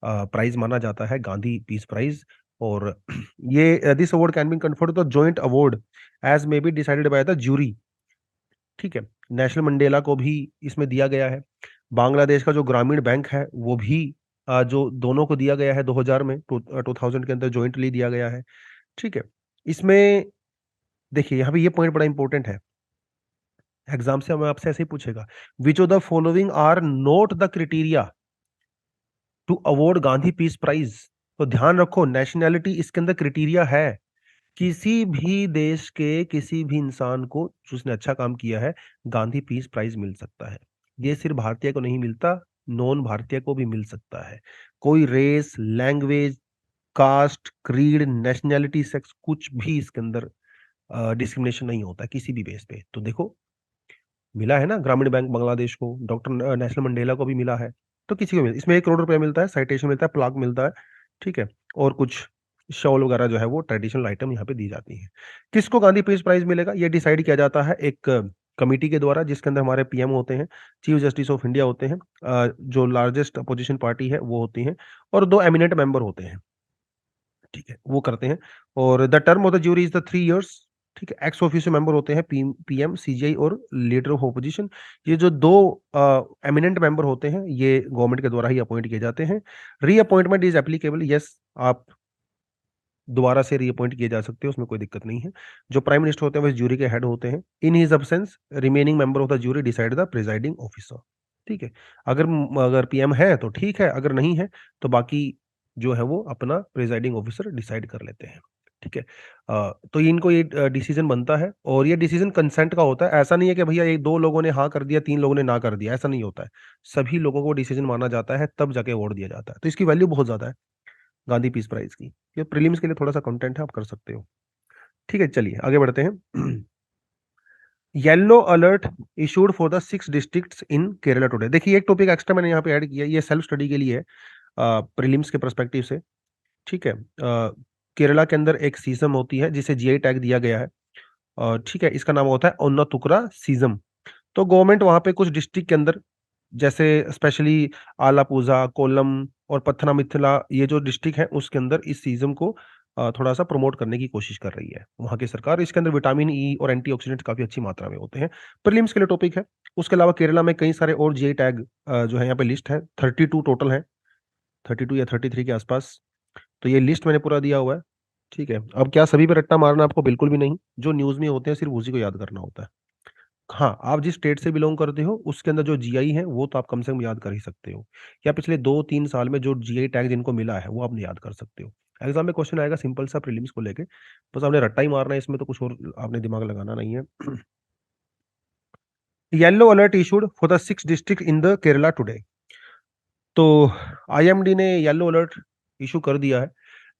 Speaker 1: प्राइज माना जाता है, गांधी पीस प्राइज। और ये this award can be conferred the joint award as may be decided by the jury. ठीक है, नेशनल मंडेला को भी इसमें दिया गया है। बांग्लादेश का जो ग्रामीण बैंक है वो भी जो दोनों को दिया गया है 2000 में, 2000 के अंदर जॉइंटली दिया गया है। ठीक है, इसमें देखिए यहाँ पे ये पॉइंट बड़ा इंपॉर्टेंट है, एग्जाम से हमें आपसे ऐसे ही पूछेगा, which of the following are not the criteria to award Gandhi peace prize. तो ध्यान रखो, नेशनैलिटी इसके अंदर क्राइटेरिया है। किसी भी देश के किसी भी इंसान को जिसने अच्छा काम किया है, गांधी पीस प्राइज मिल सकता है। ये सिर्फ भारतीय को नहीं मिलता, नॉन भारतीय को भी मिल सकता है। कोई race, language, caste, creed, nationality, sex, कुछ भी इसके अंदर डिस्क्रिमिनेशन नहीं होता किसी भी बेस पे। तो देखो, मिला है ना, ग्रामीण बैंक बांग्लादेश को, डॉक्टर नेशनल मंडेला को भी मिला है। तो किसी को इसमें 1 करोड़ रुपया मिलता है, साइटेशन मिलता है, प्लाक मिलता है। ठीक है, और कुछ शॉल वगैरह जो है वो ट्रेडिशनल आइटम यहाँ पे दी जाती है। किसको गांधी पीस प्राइज मिलेगा ये डिसाइड किया जाता है एक कमिटी के द्वारा, जिसके अंदर हमारे पीएम होते हैं, चीफ जस्टिस ऑफ इंडिया होते हैं, जो लार्जेस्ट अपोजिशन पार्टी है वो होती है, और 2 एमिनेंट मेंबर होते हैं। ठीक है, वो करते हैं। और the term of the jury is the 3 years. ठीक है, एक्स ऑफिशियो मेंबर होते हैं पीएम, सीजीआई और लीडर ऑफ ऑपोजिशन। ये जो 2 एमिनेंट मेंबर होते हैं ये गवर्नमेंट के द्वारा ही अपॉइंट किए जाते हैं। रीअपॉइंटमेंट इज एप्लीकेबल, यस, आप दोबारा से रीअपॉइंट किए जा सकते हो, उसमें कोई दिक्कत नहीं है। जो प्राइम मिनिस्टर होते हैं वो इस ज्यूरी के हेड होते हैं। In his absence remaining member of the jury decide the presiding officer. ठीक है, अगर अगर पीएम है तो ठीक है, अगर नहीं है तो बाकी जो है वो अपना प्रिजाइडिंग ऑफिसर डिसाइड कर लेते हैं। ठीक है, तो इनको ये डिसीजन बनता है, और ये डिसीजन कंसेंट का होता है। ऐसा नहीं है कि भैया एक 2 लोगों ने हाँ कर दिया, 3 लोगों ने ना कर दिया, ऐसा नहीं होता है। सभी लोगों को डिसीजन माना जाता है, तब जाके अवार्ड दिया जाता है। तो इसकी वैल्यू बहुत ज्यादा है गांधी पीस प्राइज की। ये प्रीलिम्स के लिए थोड़ा सा कंटेंट है, आप कर सकते हो। ठीक है, चलिए आगे बढ़ते हैं। Yellow alert issued for the 6 districts in Kerala today. देखिए एक टॉपिक एक्स्ट्रा मैंने यहाँ पे ऐड किया, ये सेल्फ स्टडी के लिए है, प्रीलिम्स के पर्सपेक्टिव से। ठीक है, केरला के अंदर एक सीजम होती है जिसे जीआई टैग दिया गया है। ठीक है, इसका नाम होता है ओन्नातुकरा सीजम। तो गवर्नमेंट वहां पे कुछ डिस्ट्रिक्ट के अंदर, जैसे स्पेशली आलापुझा, कोल्लम और पथनामिथिला, ये जो डिस्ट्रिक्ट है उसके अंदर इस सीजन को थोड़ा सा प्रमोट करने की कोशिश कर रही है वहां की सरकार। इसके अंदर विटामिन ई और एंटीऑक्सीडेंट काफी अच्छी मात्रा में होते हैं। प्रीलिम्स के लिए टॉपिक है। उसके अलावा केरला में कई सारे और जीआई टैग जो है यहाँ पे लिस्ट है, 32 टोटल है, 32 या 33 के आसपास। तो ये लिस्ट मैंने पूरा दिया हुआ है। ठीक है, अब क्या सभी पे रट्टा मारना आपको बिल्कुल भी नहीं, जो न्यूज में होते हैं सिर्फ उसी को याद करना होता है। हाँ, आप जिस स्टेट से बिलोंग करते हो उसके अंदर जो जीआई है वो तो आप कम से कम याद कर ही सकते हो, या पिछले 2-3 साल में जो जीआई टैग जिनको मिला है वो आपने याद कर सकते हो। एग्जाम में क्वेश्चन आएगा सिंपल सा प्रीलिम्स को लेके, बस आपने रट्टा ही मारना है, इसमें तो कुछ और आपने दिमाग लगाना नहीं है। Yellow alert issued for the 6 district in the Kerala today. तो आईएमडी ने येलो अलर्ट इशू कर दिया है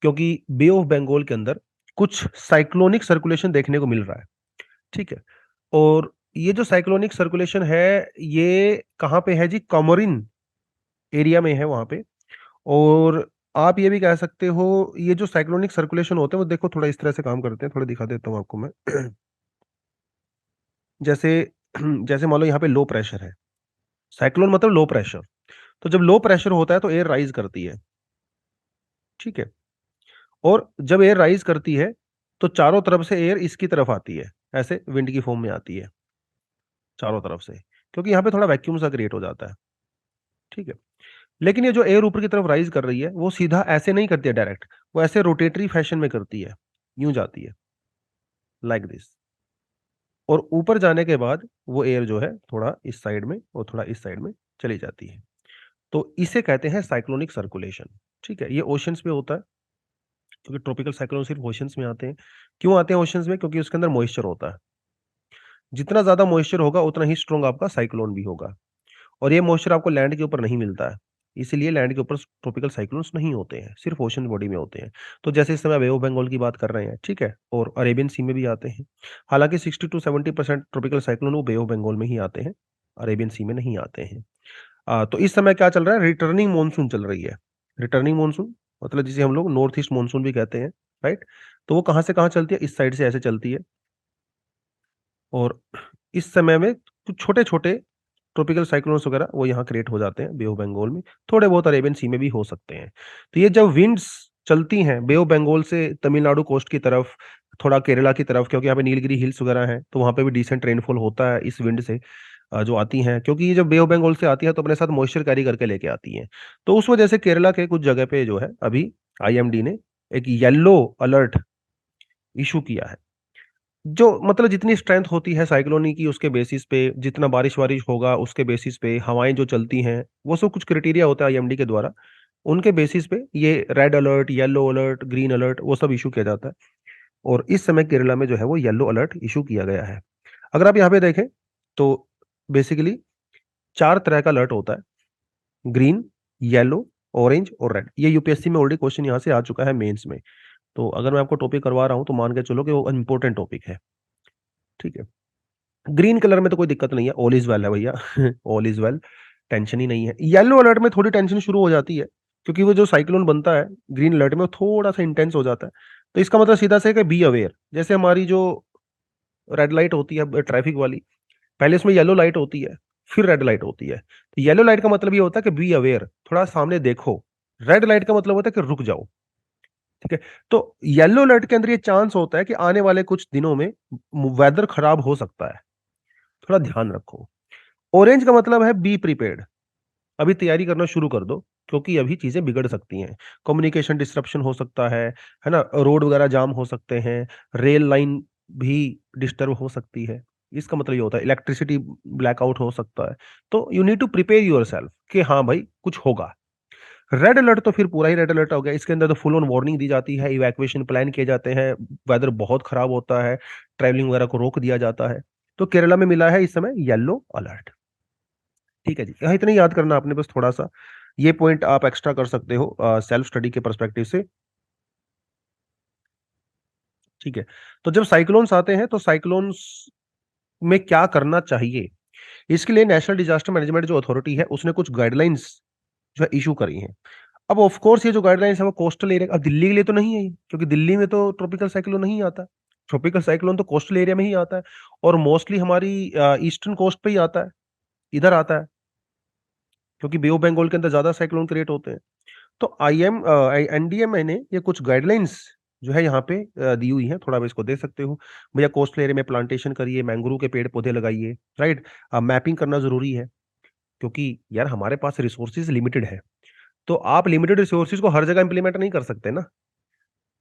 Speaker 1: क्योंकि बे ऑफ बंगाल के अंदर कुछ साइक्लोनिक सर्कुलेशन देखने को मिल रहा है। ठीक है, और ये जो साइक्लोनिक सर्कुलेशन है ये कहाँ पे है जी? कमोरिन एरिया में है वहां पे। और आप ये भी कह सकते हो, ये जो साइक्लोनिक सर्कुलेशन होते हैं वो देखो थोड़ा इस तरह से काम करते हैं, थोड़ा दिखा देता हूँ आपको मैं। जैसे जैसे मान लो यहाँ पे लो प्रेशर है, साइक्लोन मतलब लो प्रेशर। तो जब लो प्रेशर होता है तो एयर राइज करती है। ठीक है, और जब एयर राइज करती है तो चारों तरफ से एयर इसकी तरफ आती है, ऐसे विंड की फॉर्म में आती है चारों तरफ से, क्योंकि यहाँ पे थोड़ा वैक्यूम सा क्रिएट हो जाता है। ठीक है, लेकिन ये जो एयर ऊपर की तरफ राइज कर रही है वो सीधा ऐसे नहीं करती है डायरेक्ट, वो ऐसे रोटेटरी फैशन में करती है, यूं जाती है लाइक दिस। और ऊपर जाने के बाद वो एयर जो है थोड़ा इस साइड में और थोड़ा इस साइड में चली जाती है। तो इसे कहते हैं साइक्लोनिक सर्कुलेशन। ठीक है, ये ओशंस में होता है, क्योंकि ट्रॉपिकल साइक्लोन सिर्फ ओशंस में आते हैं। क्यों आते हैं ओशंस में? क्योंकि उसके अंदर मॉइस्चर होता है। जितना ज्यादा मॉइस्चर होगा उतना ही स्ट्रॉन्ग आपका साइक्लोन भी होगा। और ये मॉइस्चर आपको लैंड के ऊपर नहीं मिलता है, इसलिए लैंड के ऊपर ट्रॉपिकल साइक्लोन्स नहीं होते हैं, सिर्फ ओशन बॉडी में होते हैं। तो जैसे इस समय बे ऑफ बंगाल की बात कर रहे हैं, ठीक है, और अरेबियन सी में भी आते हैं। हालांकि 60 to 70% ट्रॉपिकल साइक्लोन वो बे ऑफ बंगाल में ही आते हैं, अरेबियन सी में नहीं आते हैं। तो इस समय क्या चल रहा है, रिटर्निंग मॉनसून चल रही है। रिटर्निंग मॉनसून मतलब जिसे हम लोग नॉर्थ ईस्ट मॉनसून भी कहते हैं, राइट। तो वो कहाँ से कहाँ चलती है, इस साइड से ऐसे चलती है, और इस समय में कुछ छोटे छोटे ट्रॉपिकल साइक्लोन्स वगैरह वो यहाँ क्रिएट हो जाते हैं बे ऑफ बंगाल में, थोड़े बहुत अरेबियन सी में भी हो सकते हैं। तो ये जब विंड्स चलती हैं बे ऑफ बंगाल से तमिलनाडु कोस्ट की तरफ, थोड़ा केरला की तरफ, क्योंकि यहाँ पे नीलगिरी हिल्स वगैरह हैं, तो वहाँ पे भी डिसेंट रेनफॉल होता है इस विंड से, जो आती हैं, क्योंकि ये जब बे ऑफ बंगाल से आती है तो अपने साथ मॉइस्चर कैरी करके लेके आती हैं। तो उस वजह से केरला के कुछ जगह पे जो है अभी आईएमडी ने एक येलो अलर्ट इशू किया है। जो मतलब जितनी स्ट्रेंथ होती है साइक्लोनी की, उसके बेसिस पे जितना बारिश वारिश होगा उसके बेसिस पे हवाएं जो चलती हैं, वो सब कुछ क्राइटेरिया होता है आईएमडी के द्वारा, उनके बेसिस पे ये red alert, yellow alert, green alert वो सब इशू किया जाता है। और इस समय केरला में जो है वो येलो अलर्ट इशू किया गया है। अगर आप यहाँ पे देखें तो बेसिकली 4 तरह का अलर्ट होता है, ग्रीन, येलो, ऑरेंज और रेड। ये यूपीएससी में ऑलरेडी क्वेश्चन यहाँ से आ चुका है मेंस में। तो अगर मैं आपको टॉपिक करवा रहा हूँ तो मान के चलो कि वो इंपॉर्टेंट टॉपिक है, ठीक है। ग्रीन कलर में तो कोई दिक्कत नहीं है, ऑल इज वेल है भैया ऑल इज वेल, टेंशन ही नहीं है। येलो अलर्ट में थोड़ी टेंशन शुरू हो जाती है, क्योंकि वो जो साइक्लोन बनता है ग्रीन अलर्ट में वो थोड़ा सा इंटेंस हो जाता है। तो इसका मतलब सीधा से कि बी अवेयर, जैसे हमारी जो रेड लाइट होती है ट्रैफिक वाली, पहले उसमें येलो लाइट होती है, फिर रेड लाइट होती है। तो येलो लाइट का मतलब ये होता है कि बी अवेयर, थोड़ा सामने देखो। रेड लाइट का मतलब होता है कि रुक जाओ, ठीक है। तो येलो अलर्ट के अंदर ये चांस होता है कि आने वाले कुछ दिनों में वेदर खराब हो सकता है, थोड़ा ध्यान रखो। ऑरेंज का मतलब है बी प्रिपेयर्ड, अभी तैयारी करना शुरू कर दो, क्योंकि अभी चीजें बिगड़ सकती हैं। कम्युनिकेशन डिस्ट्रप्शन हो सकता है ना, रोड वगैरह जाम हो सकते हैं, रेल लाइन भी डिस्टर्ब हो सकती है। इसका मतलब ये होता है इलेक्ट्रिसिटी ब्लैकआउट हो सकता है। तो you need to prepare yourself कि हाँ भाई कुछ होगा। रेड अलर्ट तो फिर पूरा ही रेड अलर्ट हो गया, इसके अंदर तो फुल ऑन वार्निंग दी जाती है, इवैक्यूएशन प्लान किए जाते हैं, वेदर बहुत खराब होता है, ट्रैवलिंग वगैरह को रोक दिया जाता है। तो केरला में मिला है इस समय येलो अलर्ट, ठीक है जी। यहाँ इतना ही याद करना आपने बस थोड़ा सा, ये पॉइंट आप एक्स्ट्रा कर सकते हो सेल्फ स्टडी के परस्पेक्टिव से, ठीक है। तो जब साइक्लोन्स आते हैं तो साइक्लोन्स में क्या करना चाहिए, इसके लिए नेशनल डिजास्टर मैनेजमेंट जो अथॉरिटी है उसने कुछ गाइडलाइंस जो है इशू करी हैं। अब ऑफ कोर्स ये जो गाइडलाइंस है वो कोस्टल एरिया, अब दिल्ली के लिए तो नहीं है ये, क्योंकि दिल्ली में तो ट्रॉपिकल साइक्लोन नहीं आता। ट्रॉपिकल साइक्लोन तो कोस्टल एरिया में ही आता है, और मोस्टली हमारी ईस्टर्न कोस्ट पे ही आता है, इधर आता है, क्योंकि बे ऑफ बंगाल के अंदर ज्यादा साइक्लोन क्रिएट होते हैं। तो एनडीएमए ने ये कुछ गाइडलाइंस जो है यहाँ पे दी हुई है, थोड़ा भी इसको देख सकते हो। भैया कोस्टल एरिया में प्लांटेशन करिए, मैंग्रोव के पेड़ पौधे लगाइए, राइट। मैपिंग करना जरूरी है, क्योंकि यार हमारे पास रिसोर्सेज लिमिटेड है, तो आप लिमिटेड रिसोर्सेज को हर जगह इंप्लीमेंट नहीं कर सकते ना,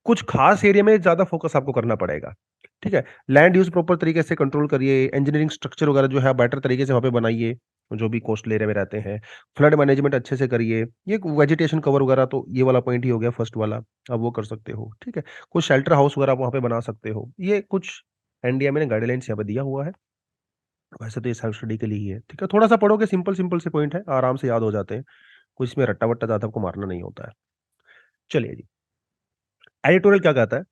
Speaker 1: कुछ खास एरिया में ज्यादा फोकस आपको करना पड़ेगा, ठीक है। लैंड यूज प्रॉपर तरीके से कंट्रोल करिए, इंजीनियरिंग स्ट्रक्चर वगैरह जो है बेटर तरीके से वहां पे बनाइए, जो भी कोस्टल एरिया में रहते हैं। फ्लड मैनेजमेंट अच्छे से करिए, ये वेजिटेशन कवर वगैरह तो ये वाला पॉइंट ही हो गया फर्स्ट वाला, अब वो कर सकते हो, ठीक है। कुछ शेल्टर हाउस वगैरह आप वहां पे बना सकते हो, ये कुछ एनडीएमए ने गाइडलाइंस यहाँ पे दिया हुआ है। वैसे तो ये सेल्फ स्टडी के लिए ही है, ठीक है। थोड़ा सा पढ़ोगे, सिंपल सिंपल से पॉइंट है, आराम से याद हो जाते हैं, कुछ इसमें रट्टा वट्टा ज्यादा आपको मारना नहीं होता है। चलिए जी, एडिटोरियल क्या कहता है,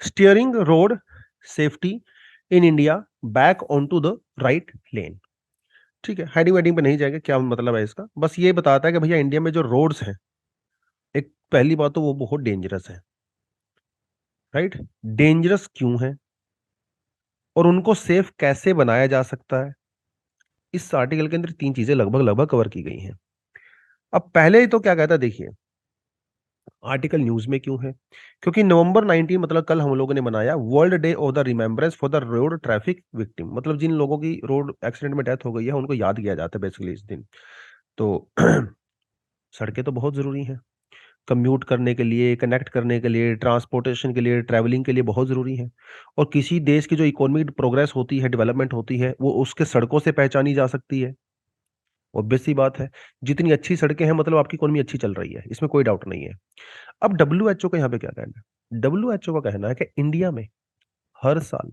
Speaker 1: steering road safety in India back on to the right lane, ठीक है। हेडिंग वेडिंग पे नहीं जाएगा, क्या मतलब है इसका, बस ये बताता है कि भैया इंडिया में जो रोड्स हैं, एक पहली बात तो वो बहुत डेंजरस है, राइट। डेंजरस क्यों है और उनको सेफ कैसे बनाया जा सकता है, इस आर्टिकल के अंदर 3 चीजें लगभग लगभग कवर की गई हैं। अब पहले ही तो क्या कहता है देखिए, आर्टिकल न्यूज में क्यों है, क्योंकि नवंबर 19 मतलब कल हम लोगों ने मनाया world day of the remembrance for the road traffic victim, मतलब जिन लोगों की रोड एक्सीडेंट में डेथ हो गई है उनको याद किया जाता है बेसिकली इस दिन। तो सड़कें तो बहुत जरूरी हैं, कम्यूट करने के लिए, कनेक्ट करने के लिए, ट्रांसपोर्टेशन के लिए, ट्रैवलिंग के लिए बहुत जरूरी है। और किसी देश की जो इकोनॉमिक प्रोग्रेस होती है, डेवलपमेंट होती है, वो उसके सड़कों से पहचानी जा सकती है। ऑब्वियस सी बात है, जितनी अच्छी सड़कें हैं मतलब आपकी इकोनॉमी अच्छी चल रही है, इसमें कोई डाउट नहीं है। अब डब्ल्यूएचओ का यहाँ पे क्या कहना है, डब्ल्यूएचओ का कहना है कि इंडिया में हर साल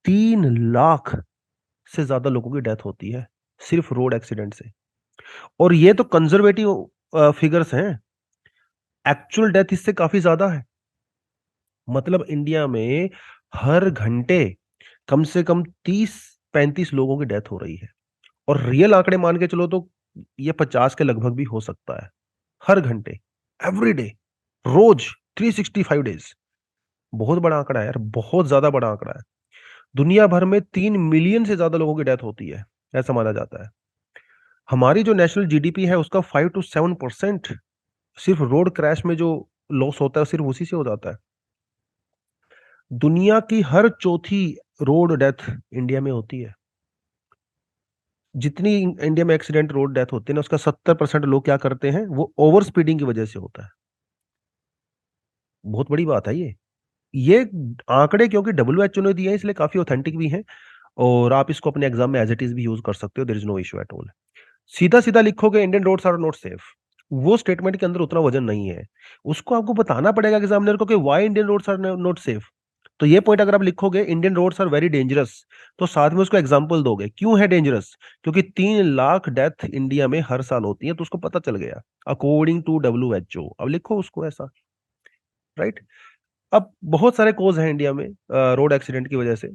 Speaker 1: 3 लाख से ज्यादा लोगों की डेथ होती है सिर्फ रोड एक्सीडेंट से। और ये तो कंजर्वेटिव फिगर्स हैं, एक्चुअल डेथ इससे काफी ज्यादा है। मतलब इंडिया में हर घंटे कम से कम 30-35 लोगों की डेथ हो रही है, और रियल आंकड़े मान के चलो तो ये 50 के लगभग भी हो सकता है। हर घंटे, एवरी डे, रोज, 365 डेज। बहुत बड़ा आंकड़ा है यार, बहुत ज्यादा बड़ा आंकड़ा है। दुनिया भर में 3 मिलियन से ज्यादा लोगों की डेथ होती है, ऐसा माना जाता है। हमारी जो नेशनल जीडीपी है उसका 5 to 7% सिर्फ रोड क्रैश में जो लॉस होता है सिर्फ उसी से हो जाता है। दुनिया की हर चौथी रोड डेथ इंडिया में होती है। जितनी इंडिया में एक्सीडेंट रोड डेथ होते हैं ना, उसका 70% लोग क्या करते हैं, वो ओवर स्पीडिंग की वजह से होता है। बहुत बड़ी बात है ये आंकड़े क्योंकि डब्ल्यूएचओ ने दिए हैं इसलिए काफी ऑथेंटिक भी हैं, और आप इसको अपने एग्जाम में एज इट इज भी यूज कर सकते हो, there is no issue at all. सीधा सीधा लिखोगे Indian roads are not safe, वो स्टेटमेंट के अंदर उतना वजन नहीं है। उसको आपको बताना पड़ेगा एग्जामिनर को कि why Indian roads are not safe. तो ये पॉइंट अगर आप लिखोगे Indian roads are very dangerous, तो साथ में उसको एग्जांपल दोगे क्यों है डेंजरस, क्योंकि 3 लाख डेथ इंडिया में हर साल होती है, तो उसको पता चल गया अकॉर्डिंग टू डब्ल्यूएचओ। अब लिखो उसको ऐसा, राइट। अब बहुत सारे कोज हैं इंडिया में रोड एक्सीडेंट की वजह से,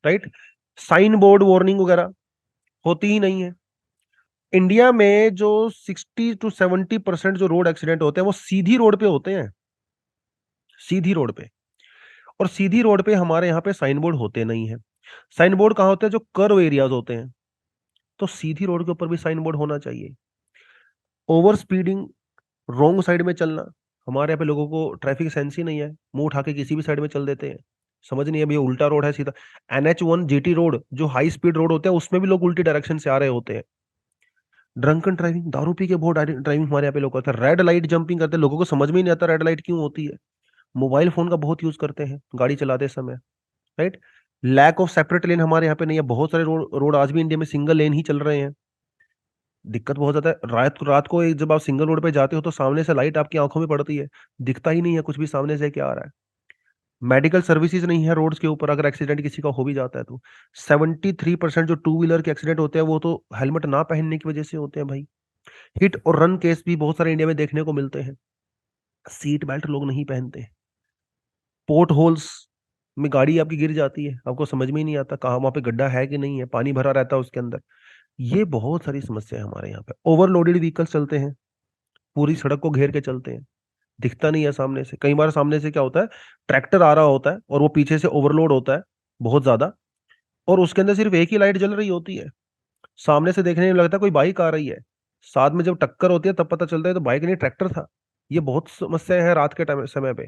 Speaker 1: राइट। साइन बोर्ड वार्निंग वगैरह होती ही नहीं है। इंडिया में जो 60 to 70% जो रोड एक्सीडेंट होते हैं वो सीधी रोड पे होते हैं, सीधी रोड पे। और सीधी रोड पे हमारे यहाँ पे साइन बोर्ड होते नहीं है। साइन बोर्ड कहाँ होते हैं, जो कर्व एरियाज होते हैं। तो सीधी रोड के ऊपर भी साइन बोर्ड होना चाहिए। ओवर स्पीडिंग, रॉन्ग साइड में चलना, हमारे यहाँ पे लोगों को ट्रैफिक सेंस ही नहीं है, मुंह उठा के किसी भी साइड में चल देते हैं। समझ नहीं है भैया, उल्टा रोड है सीधा। NH1 GT रोड जो हाई स्पीड रोड होते हैं उसमें भी लोग उल्टी डायरेक्शन से आ रहे होते हैं। ड्रंकन ड्राइविंग, दारू पी के बहुत ड्राइविंग हमारे यहाँ पे लोग करते हैं। रेड लाइट जंपिंग करते हैं, लोगों को समझ में ही नहीं आता रेड लाइट क्यों होती है। मोबाइल फोन का बहुत यूज करते हैं गाड़ी चलाते समय, राइट। लैक ऑफ सेपरेट लेन हमारे यहाँ पे नहीं है, बहुत सारे रोड रोड आज भी इंडिया में सिंगल लेन ही चल रहे हैं। दिक्कत बहुत ज्यादा है। रात को जब आप सिंगल रोड पे जाते हो तो सामने से लाइट आपकी आंखों में पड़ती है, दिखता ही नहीं है कुछ भी सामने से क्या आ रहा है। मेडिकल सर्विसेज नहीं है रोड्स के ऊपर, अगर एक्सीडेंट किसी का हो भी जाता है तो 73% जो टू व्हीलर के एक्सीडेंट होते हैं वो तो हेलमेट ना पहनने की वजह से होते हैं भाई। हिट और रन केस भी बहुत सारे इंडिया में देखने को मिलते हैं, सीट बेल्ट लोग नहीं पहनते। पोर्ट होल्स में गाड़ी आपकी गिर जाती है, आपको समझ में ही नहीं आता कहाँ वहां पे गड्ढा है कि नहीं है, पानी भरा रहता है उसके अंदर। ये बहुत सारी समस्या है हमारे यहाँ पे। ओवरलोडेड व्हीकल्स चलते हैं, पूरी सड़क को घेर के चलते हैं, दिखता नहीं है सामने से। कई बार सामने से क्या होता है, ट्रैक्टर आ रहा होता है और वो पीछे से ओवरलोड होता है बहुत ज्यादा, और उसके अंदर सिर्फ एक ही लाइट जल रही होती है। सामने से देखने में लगता है कोई बाइक आ रही है, साथ में जब टक्कर होती है तब पता चलता है तो बाइक नहीं ट्रैक्टर था। ये बहुत समस्या है रात के टाइम समय पे,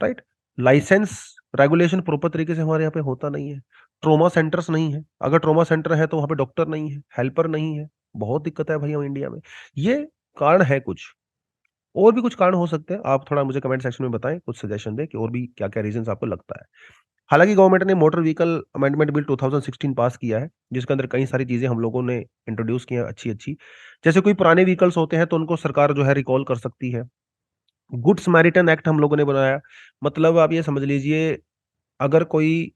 Speaker 1: राइट। लाइसेंस रेगुलेशन प्रॉपर तरीके से हमारे यहाँ पे होता नहीं है। ट्रोमा सेंटर्स नहीं है, अगर ट्रोमा सेंटर है तो वहां पे डॉक्टर नहीं है, हेल्पर नहीं है। बहुत दिक्कत है भाई हम इंडिया में। ये कारण है कुछ, और भी कुछ कारण हो सकते हैं। आप थोड़ा मुझे कमेंट सेक्शन में बताएं, कुछ सजेशन दें कि और भी क्या क्या रीजंस आपको लगता है। हालांकि गवर्नमेंट ने मोटर व्हीकल अमेंडमेंट बिल 2016 पास किया है, जिसके अंदर कई सारी चीजें हम लोगों ने इंट्रोड्यूस की हैं अच्छी अच्छी। जैसे कोई पुराने व्हीकल्स होते हैं तो उनको सरकार जो है रिकॉल कर सकती है। गुड समैरिटन एक्ट हम लोगों ने बनाया। मतलब आप ये समझ लीजिए, अगर कोई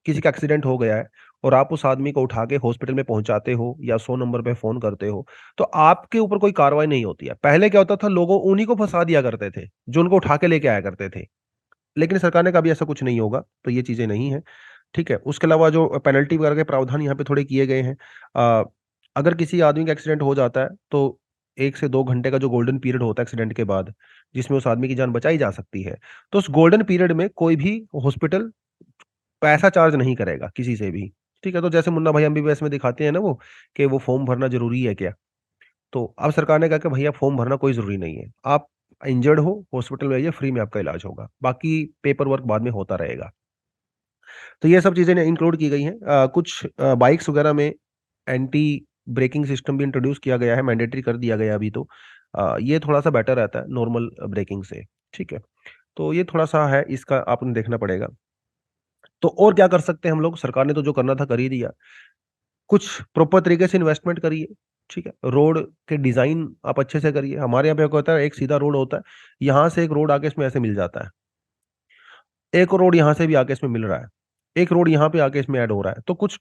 Speaker 1: किसी का एक्सीडेंट हो गया है और आप उस आदमी को उठा के हॉस्पिटल में पहुंचाते हो या 100 नंबर पे फोन करते हो, तो आपके ऊपर कोई कार्रवाई नहीं होती है। पहले क्या होता था, लोगों उन्हीं को फंसा दिया करते थे जो उनको उठा के लेके आया करते थे। लेकिन सरकार ने कहा भी ऐसा कुछ नहीं होगा, तो ये चीजें नहीं है, ठीक है। उसके अलावा जो पेनल्टी वगैरह के प्रावधान यहाँ पे थोड़े किए गए हैं। अगर किसी आदमी का एक्सीडेंट हो जाता है तो 1 से 2 घंटे का जो गोल्डन पीरियड होता है एक्सीडेंट के बाद, जिसमें उस आदमी की जान बचाई जा सकती है, तो उस गोल्डन पीरियड में कोई भी हॉस्पिटल पैसा चार्ज नहीं करेगा किसी से भी। ठीक है, तो जैसे मुन्ना भाई एमबीबीएस में दिखाते हैं ना वो, कि वो फॉर्म भरना जरूरी है क्या। तो अब सरकार ने कहा कि भैया फॉर्म भरना कोई जरूरी नहीं है, आप इंजर्ड हो हॉस्पिटल में आइए, फ्री में आपका इलाज होगा, बाकी पेपर वर्क बाद में होता रहेगा। तो ये सब चीजें इंक्लूड की गई हैं। कुछ बाइक्स वगैरह में एंटी ब्रेकिंग सिस्टम भी इंट्रोड्यूस किया गया है, मैंडेटरी कर दिया गया है अभी तो। ये थोड़ा सा बेटर रहता है नॉर्मल ब्रेकिंग से, ठीक है। तो ये थोड़ा सा है, इसका आपने देखना पड़ेगा। तो और क्या कर सकते हैं हम लोग, सरकार ने तो जो करना था कर ही दिया। कुछ प्रॉपर तरीके से इन्वेस्टमेंट करिए, ठीक है। रोड के डिजाइन आप अच्छे से करिए। हमारे यहाँ पे क्या होता है, एक सीधा रोड होता है, यहाँ से एक रोड आके इसमें ऐसे मिल जाता है, एक रोड यहाँ से भी आके इसमें मिल रहा है, एक रोड यहाँ पे आके इसमें ऐड हो रहा है। तो कुछ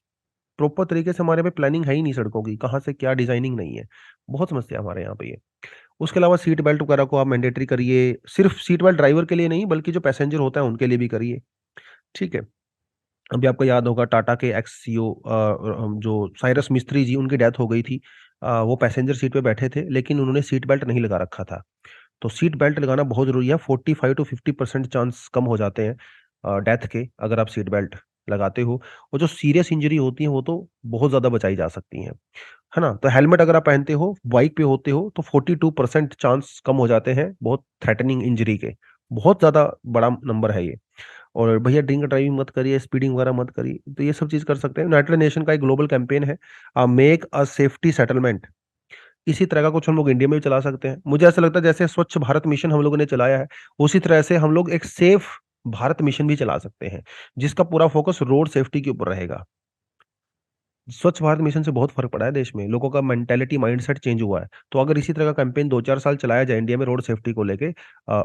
Speaker 1: प्रॉपर तरीके से हमारे पे प्लानिंग है ही नहीं सड़कों की, कहाँ से क्या डिजाइनिंग नहीं है। बहुत समस्या है हमारे यहाँ पे ये। उसके अलावा सीट बेल्ट वगैरह को आप मैंडेटरी करिए, सिर्फ सीट बेल्ट ड्राइवर के लिए नहीं बल्कि जो पैसेंजर होता है उनके लिए भी करिए, ठीक है। अभी आपको याद होगा टाटा के एक्स सीईओ जो साइरस मिस्त्री जी, उनकी डेथ हो गई थी। वो पैसेंजर सीट पे बैठे थे लेकिन उन्होंने सीट बेल्ट नहीं लगा रखा था। तो सीट बेल्ट लगाना बहुत ज़रूरी है। 45 टू 50% चांस कम हो जाते हैं डेथ के, अगर आप सीट बेल्ट लगाते हो। और जो सीरियस इंजरी होती है वो तो बहुत ज़्यादा बचाई जा सकती हैं, है ना? तो हेलमेट अगर आप पहनते हो, बाइक पे होते हो, तो 42% चांस कम हो जाते हैं बहुत थ्रेटनिंग इंजरी के। बहुत ज़्यादा बड़ा नंबर है ये। और भैया ड्रिंक ड्राइविंग मत करिए, स्पीडिंग वगैरह मत करिए, तो ये सब चीज़ कर सकते हैं। यूनाइटेड नेशन का एक ग्लोबल कैंपेन है, मेक अ सेफ्टी सेटलमेंट। इसी तरह का कुछ हम लोग इंडिया में भी चला सकते हैं। मुझे ऐसा लगता है जैसे स्वच्छ भारत मिशन हम लोगों ने चलाया है, उसी तरह से हम लोग एक सेफ भारत मिशन भी चला सकते हैं, जिसका पूरा फोकस रोड सेफ्टी के ऊपर रहेगा। स्वच्छ भारत मिशन से बहुत फ़र्क पड़ा है देश में, लोगों का मेंटालिटी, माइंडसेट चेंज हुआ है। तो अगर इसी तरह का कैंपेन 2-4 साल चलाया जाए इंडिया में रोड सेफ्टी को लेके, अ,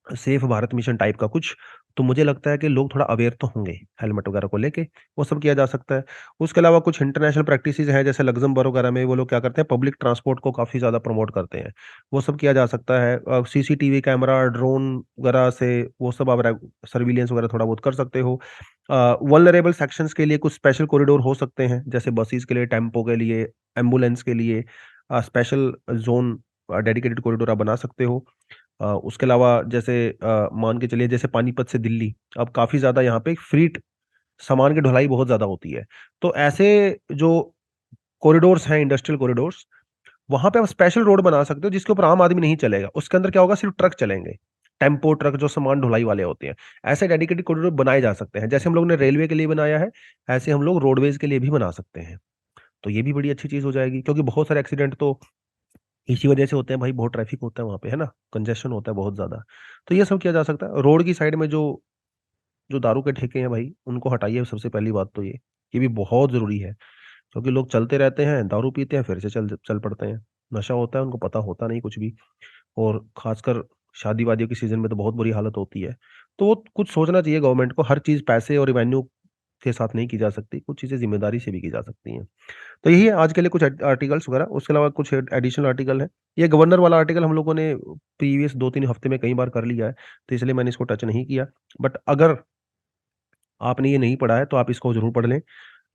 Speaker 1: सेफ भारत मिशन टाइप का कुछ, तो मुझे लगता है कि लोग थोड़ा अवेयर तो होंगे हेलमेट वगैरह को लेके, वो सब किया जा सकता है। उसके अलावा कुछ इंटरनेशनल प्रैक्टिसेज़ हैं, जैसे लक्ज़मबर्ग वगैरह में वो लोग क्या करते हैं, पब्लिक ट्रांसपोर्ट को काफ़ी ज़्यादा प्रमोट करते हैं। वो सब किया जा सकता है। सीसीटीवी कैमरा, ड्रोन वगैरह से वो सब आप सर्विलेंस वगैरह थोड़ा बहुत कर सकते हो। वल्नरेबल सेक्शंस के लिए कुछ स्पेशल कॉरिडोर हो सकते हैं, जैसे बसेस के लिए, टेम्पो के लिए, एम्बुलेंस के लिए स्पेशल ज़ोन, डेडिकेटेड कॉरिडोर आप बना सकते हो। उसके अलावा जैसे मान के चलिए जैसे पानीपत से दिल्ली, अब काफ़ी ज़्यादा यहाँ पे फ्रीट सामान की ढुलाई बहुत ज़्यादा होती है। तो ऐसे जो कॉरिडोर्स हैं, इंडस्ट्रियल कॉरिडोर्स, वहाँ पे आप स्पेशल रोड बना सकते हो जिसके ऊपर आम आदमी नहीं चलेगा। उसके अंदर क्या होगा, सिर्फ ट्रक चलेंगे। टेम्पो ट्रक जो सामान ढुलाई वाले होते हैं। ऐसे डेडिकेटेड कॉरिडोर बनाए जा सकते हैं। जैसे हम लोग ने रेलवे के लिए बनाया है, ऐसे हम लोग रोडवेज़ के लिए भी बना सकते हैं। तो ये भी बड़ी अच्छी चीज़ हो जाएगी, क्योंकि बहुत सारे एक्सीडेंट तो इसी वजह से होते हैं भाई, बहुत ट्रैफिक होता है वहाँ पे, है ना? कंजेशन होता है बहुत ज़्यादा। तो ये सब किया जा सकता है। रोड की साइड में जो जो दारू के ठेके हैं भाई, उनको हटाइए सबसे पहली बात तो ये। ये भी बहुत ज़रूरी है, क्योंकि लोग चलते रहते हैं, दारू पीते हैं, फिर से चल चल पड़ते हैं। नशा होता है, उनको पता होता नहीं कुछ भी, और ख़ासकर शादी-वादियों के सीज़न में तो बहुत बुरी हालत होती है। तो वो कुछ सोचना चाहिए गवर्नमेंट को, हर चीज़ पैसे और रेवेन्यू के साथ नहीं की जा सकती, कुछ चीज़ें ज़िम्मेदारी से भी की जा सकती हैं। तो यही है आज के लिए कुछ आर्टिकल्स वगैरह, उसके अलावा कुछ एडिशनल आर्टिकल हैं। ये गवर्नर वाला आर्टिकल हम लोगों ने प्रीवियस 2-3 हफ्ते में कई बार कर लिया है, तो इसलिए मैंने इसको टच नहीं किया। बट अगर आपने ये नहीं पढ़ा है, तो आप इसको ज़रूर पढ़ लें।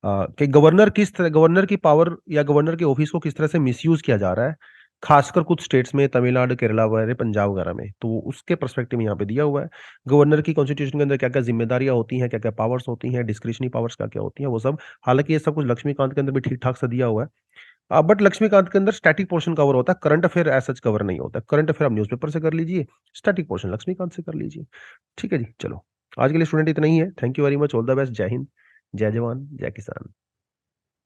Speaker 1: कि गवर्नर की पावर या गवर्नर के ऑफिस को किस तरह से मिसयूज़ किया जा रहा है, खासकर कुछ स्टेट्स में, तमिलनाडु, केरला वगैरह, पंजाब वगैरह में। तो उसके पर्सपेक्टिव में यहाँ पे दिया हुआ है। गवर्नर की कॉन्स्टिट्यूशन के अंदर क्या-क्या ज़िम्मेदारियाँ होती हैं, क्या-क्या पावर्स होती हैं, डिस्क्रिशनरी पावर्स क्या-क्या होती हैं, वो सब। हालाँकि ये सब कुछ लक्ष्मीकांत के अंदर भी ठीक-ठाक सा दिया हुआ है। बट लक्ष्मीकांत के अंदर स्टैटिक पोर्शन कवर होता है, current affair as such cover नहीं होता है। करंट अफेयर आप न्यूज़पेपर से कर लीजिए, स्टैटिक पोर्शन लक्ष्मीकांत से कर लीजिए। ठीक है जी, चलो। आज के लिए स्टूडेंट इतना ही है। Thank you very much, all the best. जय हिंद, जय जवान, जय किसान।